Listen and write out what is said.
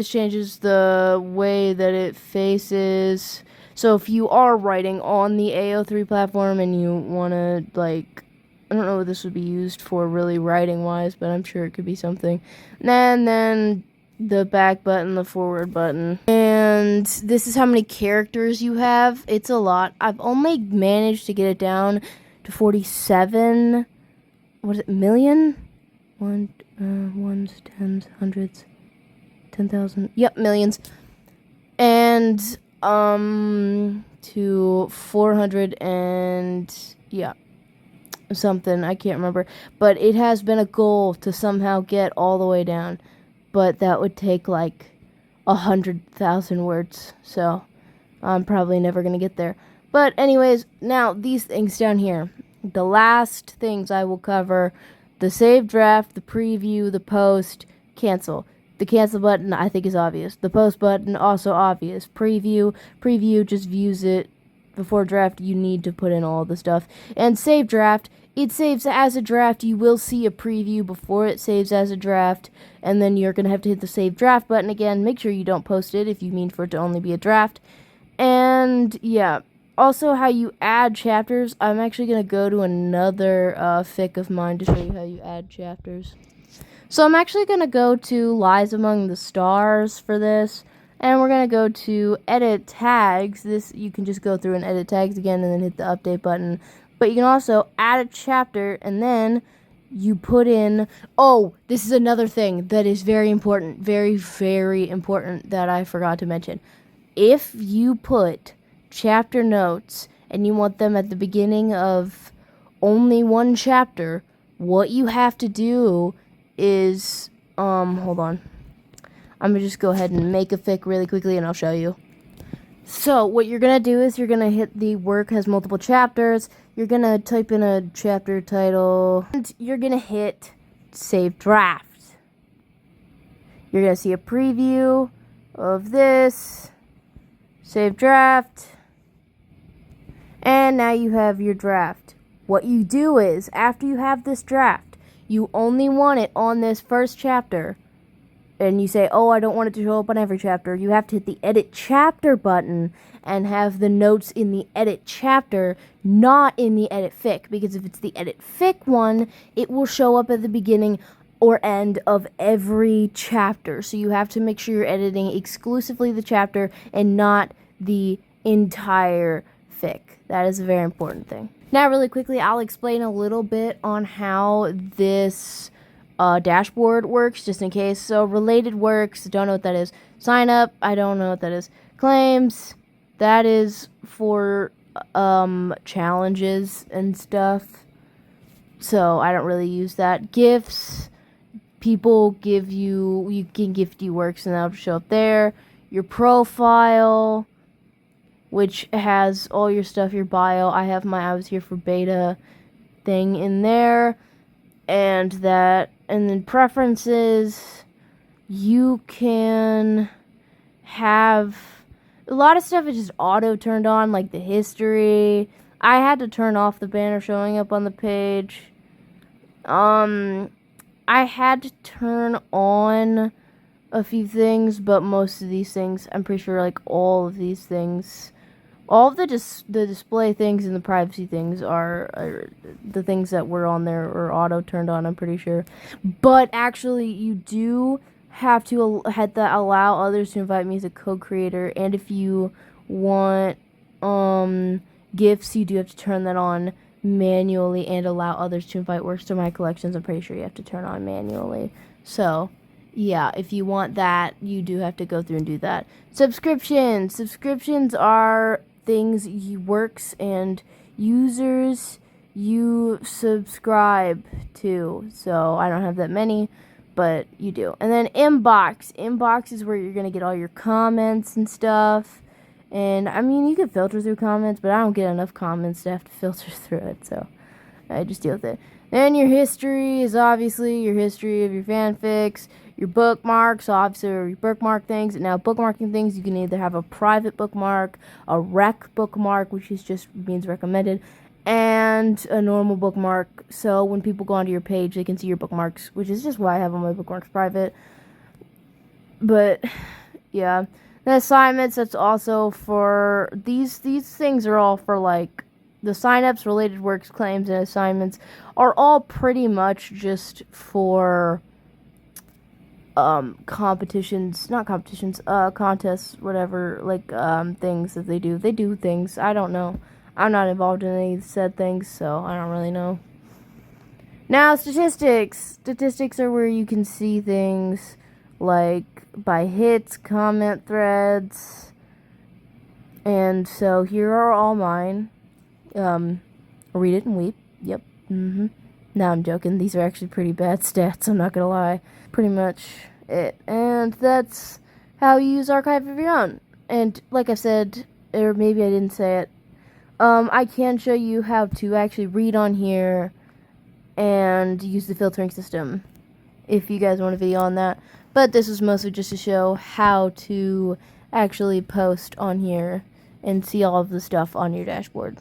This changes the way that it faces. So if you are writing on the ao3 platform and you want to, like, I don't know what this would be used for really writing wise, but I'm sure it could be something. And then the back button, the forward button. And this is how many characters you have. It's a lot. I've only managed to get it down to 47, what is it, million? Ones, tens, hundreds, 10,000. Yep, millions. And, to 400 and, yeah, something. I can't remember. But it has been a goal to somehow get all the way down. But that would take, like, 100,000 words. So, I'm probably never going to get there. But anyways, now these things down here. The last things I will cover: the save draft, the preview, the post, cancel. The cancel button, I think, is obvious. The post button, also obvious. Preview just views it. Before draft, you need to put in all the stuff. And save draft, it saves as a draft. You will see a preview before it saves as a draft. And then you're going to have to hit the save draft button again. Make sure you don't post it if you mean for it to only be a draft. And, yeah. Also, how you add chapters. I'm actually going to go to another fic of mine to show you how you add chapters. So I'm actually going to go to Lies Among the Stars for this. And we're going to go to Edit Tags. This, you can just go through and edit tags again and then hit the update button. But you can also add a chapter and then you put in... Oh, this is another thing that is very important. Very, very important that I forgot to mention. If you put chapter notes and you want them at the beginning of only one chapter, what you have to do is, hold on. I'm gonna just go ahead and make a fic really quickly and I'll show you. So what you're gonna do is you're gonna hit the work has multiple chapters. You're gonna type in a chapter title and you're gonna hit save draft. You're gonna see a preview of this. Save draft. And now you have your draft. What you do is, after you have this draft, you only want it on this first chapter. And you say, oh, I don't want it to show up on every chapter. You have to hit the edit chapter button and have the notes in the edit chapter, not in the edit fic. Because if it's the edit fic one, it will show up at the beginning or end of every chapter. So you have to make sure you're editing exclusively the chapter and not the entire fic. That is a very important thing. Now, really quickly, I'll explain a little bit on how this dashboard works, just in case. So, related works, don't know what that is. Sign up, I don't know what that is. Claims, that is for challenges and stuff. So, I don't really use that. Gifts, people give you, you can gift you works and that'll show up there. Your profile, which has all your stuff, your bio. I have my I was here for beta thing in there. And that, and then preferences, you can have, a lot of stuff is just auto turned on, like the history. I had to turn off the banner showing up on the page. I had to turn on a few things, but most of these things, I'm pretty sure, like all of these things, all of the display things and the privacy things are the things that were on there or auto turned on, I'm pretty sure. But actually, you do have to hit the allow others to invite me as a co-creator. And if you want gifts, you do have to turn that on manually and allow others to invite works to my collections. I'm pretty sure you have to turn on manually. So, yeah, if you want that, you do have to go through and do that. Subscriptions. Subscriptions are things works and users you subscribe to. So I don't have that many, but you do. And then inbox. Inbox is where you're going to get all your comments and stuff. And I mean, you can filter through comments, but I don't get enough comments to have to filter through it. So I just deal with it. Then your history is obviously your history of your fanfics. Your bookmarks, obviously, or your bookmark things. Now, bookmarking things, you can either have a private bookmark, a rec bookmark, which is just means recommended, and a normal bookmark. So when people go onto your page, they can see your bookmarks, which is just why I have all my bookmarks private. But yeah, the assignments, that's also for these things are all for like the signups, related works, claims, and assignments are all pretty much just for competitions, not competitions, contests, whatever, like things that they do. They do things. I don't know. I'm not involved in any said things, so I don't really know. Now, statistics. Statistics are where you can see things like by hits, comment threads, and so here are all mine. Read it and weep. Yep. No, I'm joking. These are actually pretty bad stats, I'm not gonna lie. Pretty much it. And that's how you use Archive of your own. And like I said, or maybe I didn't say it, I can show you how to actually read on here and use the filtering system if you guys want a video on that. But this is mostly just to show how to actually post on here and see all of the stuff on your dashboard.